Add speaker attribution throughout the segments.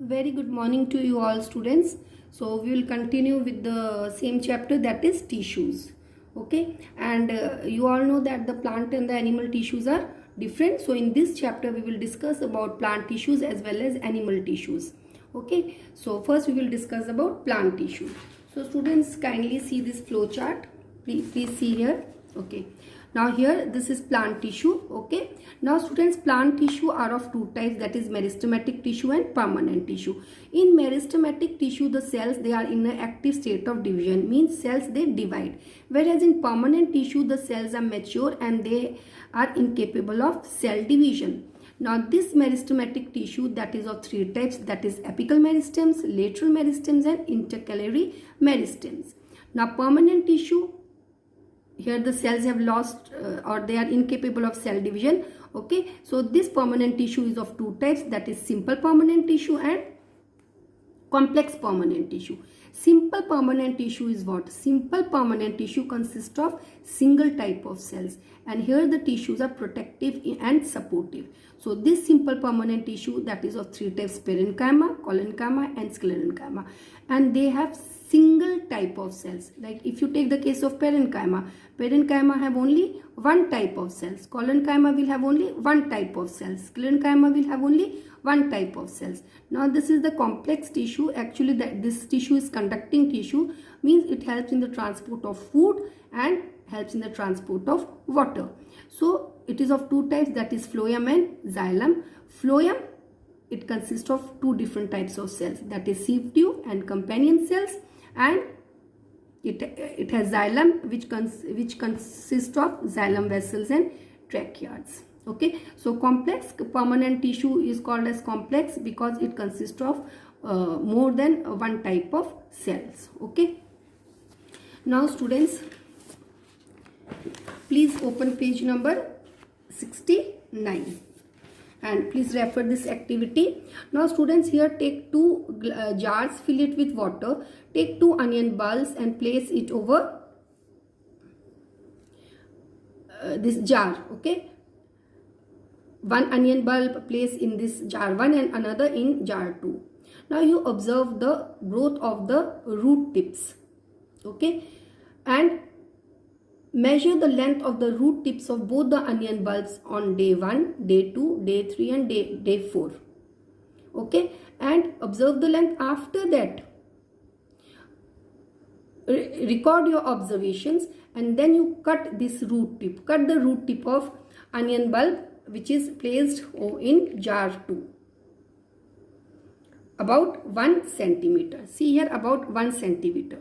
Speaker 1: Very good morning to you all students. So we will continue with the same chapter, that is tissues. Okay, and you all know that the plant and the animal tissues are different. So in this chapter we will discuss about plant tissues as well as animal tissues. Okay, so first we will discuss about plant tissue. So students, kindly see this flow chart. Please see here. Okay, now here this is plant tissue. Okay, now students, plant tissue are of two types, that is meristematic tissue and permanent tissue. In meristematic tissue, the cells, they are in an active state of division, means cells they divide, whereas in permanent tissue the cells are mature and they are incapable of cell division. Now this meristematic tissue, that is of three types, that is apical meristems, lateral meristems and intercalary meristems. Now permanent tissue, here the cells have lost or they are incapable of cell division. Okay, so this permanent tissue is of two types, that is simple permanent tissue and complex permanent tissue. Simple permanent tissue is what? Simple permanent tissue consists of single type of cells, and here the tissues are protective and supportive. So this simple permanent tissue, that is of three types, parenchyma, collenchyma and sclerenchyma, and they have single type of cells. Like if you take the case of parenchyma have only one type of cells, collenchyma will have only one type of cells, sclerenchyma will have only one type of cells. Now this is the complex tissue. Actually this tissue is conducting tissue, means it helps in the transport of food and helps in the transport of water. So it is of two types, that is phloem and xylem. Phloem, it consists of two different types of cells, that is sieve tube and companion cells, and it has xylem which consists of xylem vessels and tracheids. Okay, so complex permanent tissue is called as complex because it consists of more than one type of cells. Okay, now students, please open page number 69 and please refer this activity. Now students, here take two jars, fill it with water, take two onion balls and place it over this jar. Okay, one onion bulb place in this jar 1 and another in jar 2. Now you observe the growth of the root tips. Okay, and measure the length of the root tips of both the onion bulbs on day 1, day 2, day 3 and day 4. Okay, and observe the length after that. Record your observations and then you cut this root tip. Cut the root tip of onion bulb which is placed in jar 2. About 1 centimeter. See here, about 1 centimeter.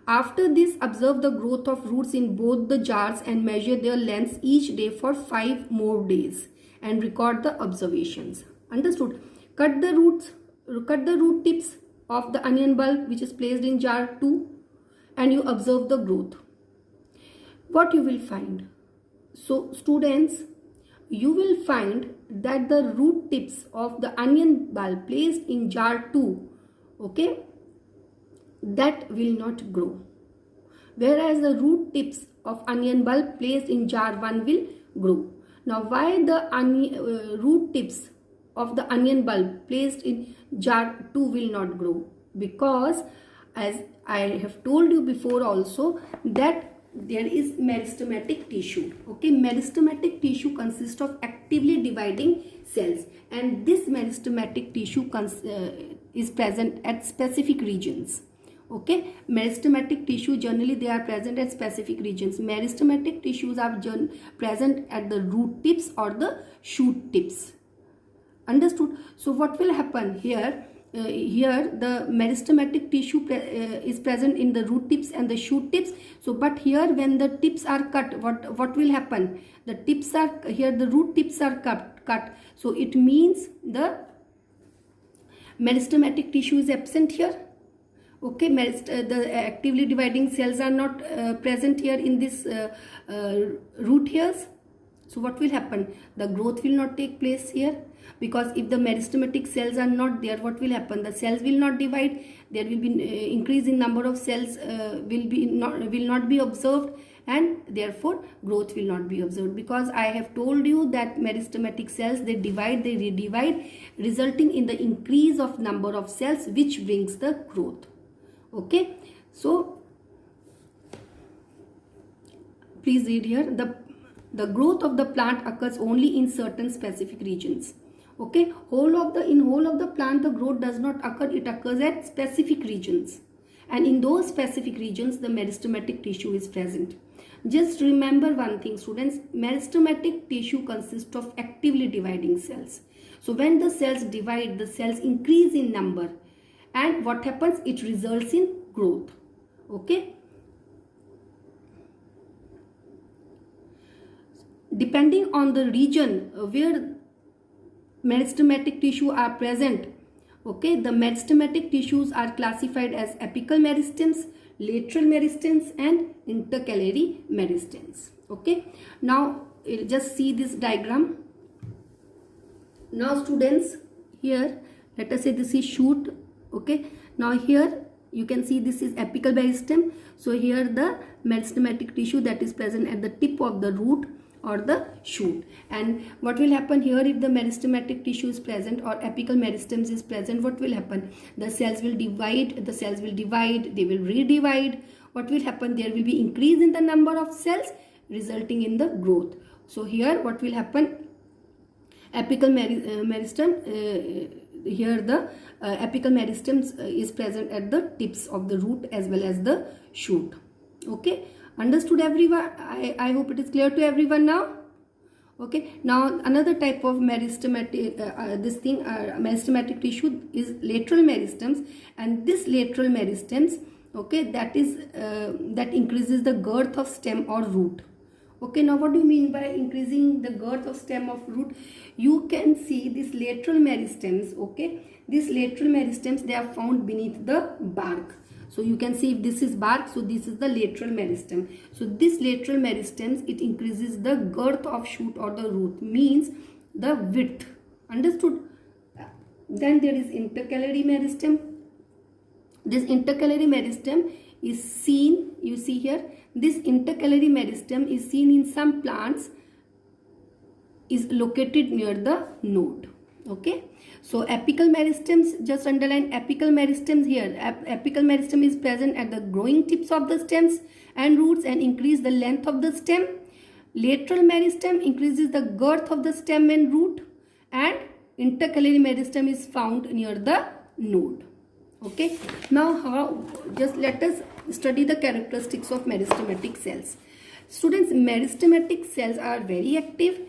Speaker 1: After this, observe the growth of roots in both the jars and measure their lengths each day for 5 more days and record the observations. Understood? Cut the root tips of the onion bulb which is placed in jar 2 and you observe the growth. What you will find? So students, you will find that the root tips of the onion bulb placed in jar 2, okay, that will not grow, whereas the root tips of onion bulb placed in jar 1 will grow. Now why the root tips of the onion bulb placed in jar 2 will not grow? Because as I have told you before also that there is meristematic tissue. Okay, meristematic tissue consists of actively dividing cells, and this meristematic tissue is present at specific regions. Okay, meristematic tissue generally they are present at specific regions. Meristematic tissues are present at the root tips or the shoot tips. Understood? So what will happen here? Here the meristematic tissue is present in the root tips and the shoot tips. So but here when the tips are cut, what will happen? The tips are here, the root tips are cut. So it means the meristematic tissue is absent here. Okay, the actively dividing cells are not present here in this root hairs. So what will happen? The growth will not take place here, because if the meristematic cells are not there, what will happen? The cells will not divide. There will be increase in number of cells will not be observed, and therefore growth will not be observed, because I have told you that meristematic cells, they divide, they redivide, resulting in the increase of number of cells, which brings the growth. Okay, so please read here. The growth of the plant occurs only in certain specific regions. Okay, in whole of the plant the growth does not occur, it occurs at specific regions, and in those specific regions the meristematic tissue is present. Just remember one thing, students, meristematic tissue consists of actively dividing cells. So when the cells divide, the cells increase in number, and what happens, it results in growth. Okay, depending on the region where meristematic tissue are present, okay, the meristematic tissues are classified as apical meristems, lateral meristems, and intercalary meristems. Okay, now just see this diagram. Now students, here let us say this is shoot. Okay, now here you can see this is apical meristem. So here the meristematic tissue that is present at the tip of the root or the shoot. And what will happen here, if the meristematic tissue is present or apical meristems is present, what will happen? The cells will divide, they will redivide. What will happen? There will be increase in the number of cells, resulting in the growth. So here what will happen? Apical meristem, here the apical meristems is present at the tips of the root as well as the shoot. Okay, understood everyone? I hope it is clear to everyone now. Okay, now another type of meristematic meristematic tissue is lateral meristems, and this lateral meristems, okay, that increases the girth of stem or root. Okay, now what do you mean by increasing the girth of stem of root? You can see these lateral meristems. Okay, these lateral meristems, they are found beneath the bark. So you can see if this is bark, so this is the lateral meristem. So this lateral meristems, it increases the girth of shoot or the root, means the width. Understood? Then there is intercalary meristem. This intercalary meristem is seen, you see here, this intercalary meristem is seen in some plants, is located near the node. Okay, so apical meristems, just underline apical meristems here. Apical meristem is present at the growing tips of the stems and roots and increase the length of the stem. Lateral meristem increases the girth of the stem and root, and intercalary meristem is found near the node. Okay, now just let us study the characteristics of meristematic cells. Students, meristematic cells are very active.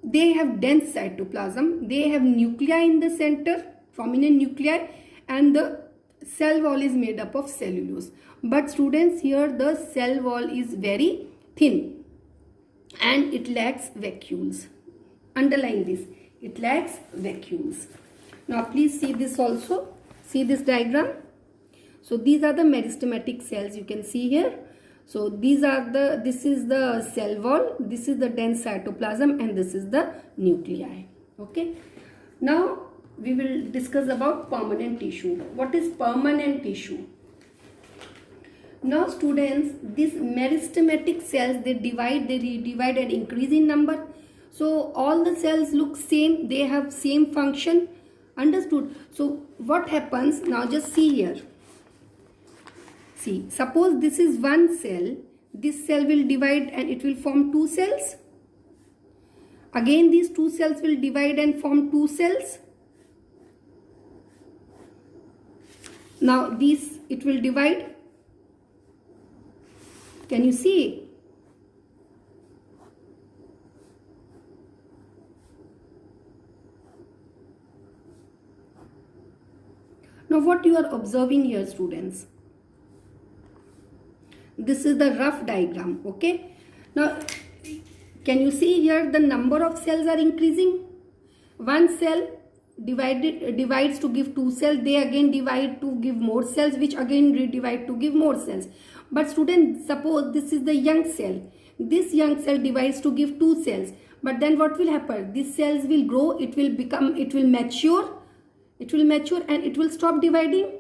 Speaker 1: They have dense cytoplasm, they have nuclei in the center, prominent nuclei, and the cell wall is made up of cellulose. But students, here the cell wall is very thin and it lacks vacuoles. Underline this, it lacks vacuoles. Now please see this also, see this diagram. So these are the meristematic cells, you can see here. So this is the cell wall, this is the dense cytoplasm, and this is the nuclei. Okay, now we will discuss about permanent tissue. What is permanent tissue? Now students, these meristematic cells, they divide, they redivide and increase in number. So all the cells look same, they have same function. Understood? So what happens? Now just see here. See, suppose this is one cell, this cell will divide and it will form two cells. Again these two cells will divide and form two cells. Now these, it will divide. Can you see? Now what you are observing here, students? This is the rough diagram. Okay, now can you see here the number of cells are increasing? One cell divides to give two cells, they again divide to give more cells, which again redivide to give more cells. But students, suppose this is the young cell, this young cell divides to give two cells, but then what will happen? These cells will grow, it will mature and it will stop dividing.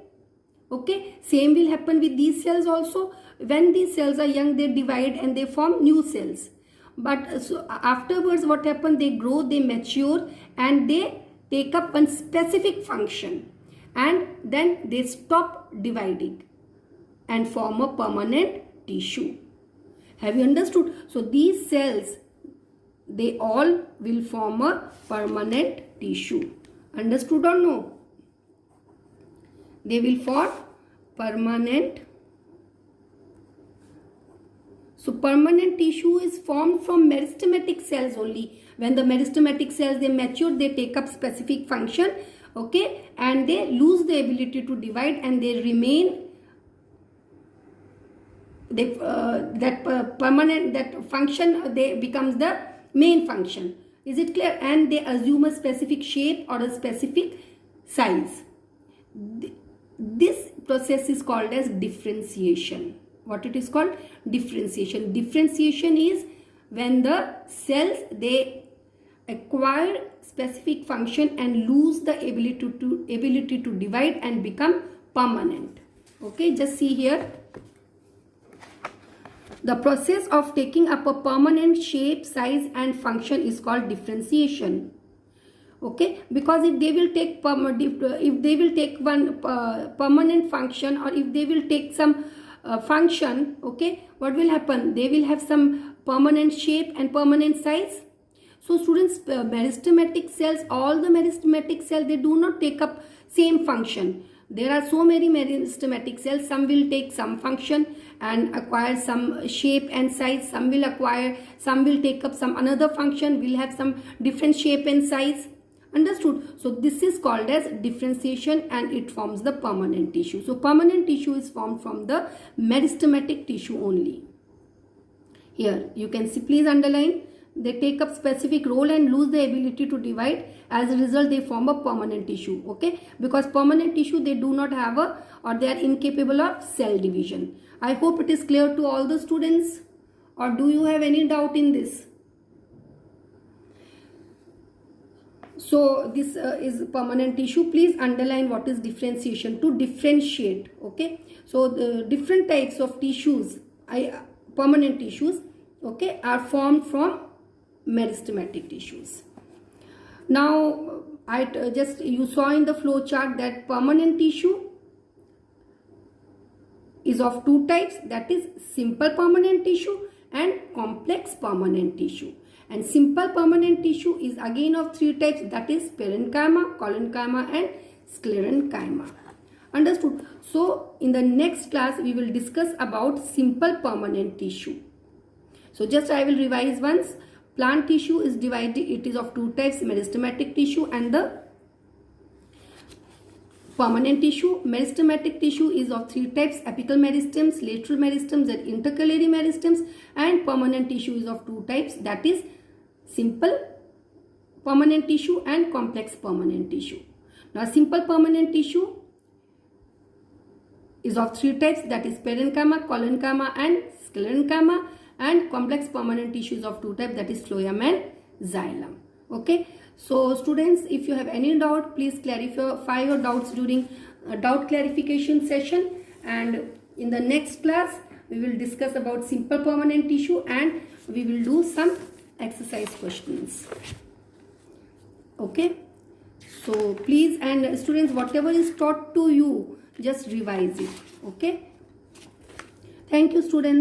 Speaker 1: Okay, same will happen with these cells also. When these cells are young, they divide and they form new cells. But so afterwards what happens, they grow, they mature, and they take up one specific function, and then they stop dividing and form a permanent tissue. Have you understood? So these cells, they all will form a permanent tissue. Understood or no? They will form permanent. So permanent tissue is formed from meristematic cells only. When the meristematic cells, they mature, they take up specific function, okay, and they lose the ability to divide, and they remain permanent, that function, they becomes the main function. Is it clear? And they assume a specific shape or a specific size. This process is called as differentiation. What it is called? Differentiation. Differentiation is when the cells, they acquire specific function and lose the ability to divide and become permanent. Okay, just see here. The process of taking up a permanent shape, size and function is called differentiation. Okay, because if they will take one permanent function, or if they will take some function, okay, what will happen? They will have some permanent shape and permanent size. So students, meristematic cells, all the meristematic cells, they do not take up same function. There are so many meristematic cells. Some will take some function and acquire some shape and size. Some will take up some another function, will have some different shape and size. Understood? So this is called as differentiation, and it forms the permanent tissue. So permanent tissue is formed from the meristematic tissue only. Here you can see, please underline, they take up specific role and lose the ability to divide. As a result, they form a permanent tissue. Okay, because permanent tissue, they do not have or they are incapable of cell division. I hope it is clear to all the students, or do you have any doubt in this? So this is permanent tissue. Please underline what is differentiation, to differentiate. Okay, so the different types of tissues, permanent tissues, okay, are formed from meristematic tissues. Now you saw in the flow chart that permanent tissue is of two types, that is simple permanent tissue and complex permanent tissue. And simple permanent tissue is again of three types, that is parenchyma, collenchyma and sclerenchyma. Understood? So in the next class we will discuss about simple permanent tissue. So just I will revise once. Plant tissue is divided, it is of two types, meristematic tissue and the permanent tissue. Meristematic tissue is of three types, apical meristems, lateral meristems and intercalary meristems. And permanent tissue is of two types, that is simple permanent tissue and complex permanent tissue. Now simple permanent tissue is of three types, that is parenchyma, collenchyma and sclerenchyma. And complex permanent tissues of two types, that is phloem and xylem. Okay, so students, if you have any doubt, please clarify your doubts during a doubt clarification session. And in the next class we will discuss about simple permanent tissue, and we will do some exercise questions. Okay, so please, and students, whatever is taught to you, just revise it. Okay, thank you students.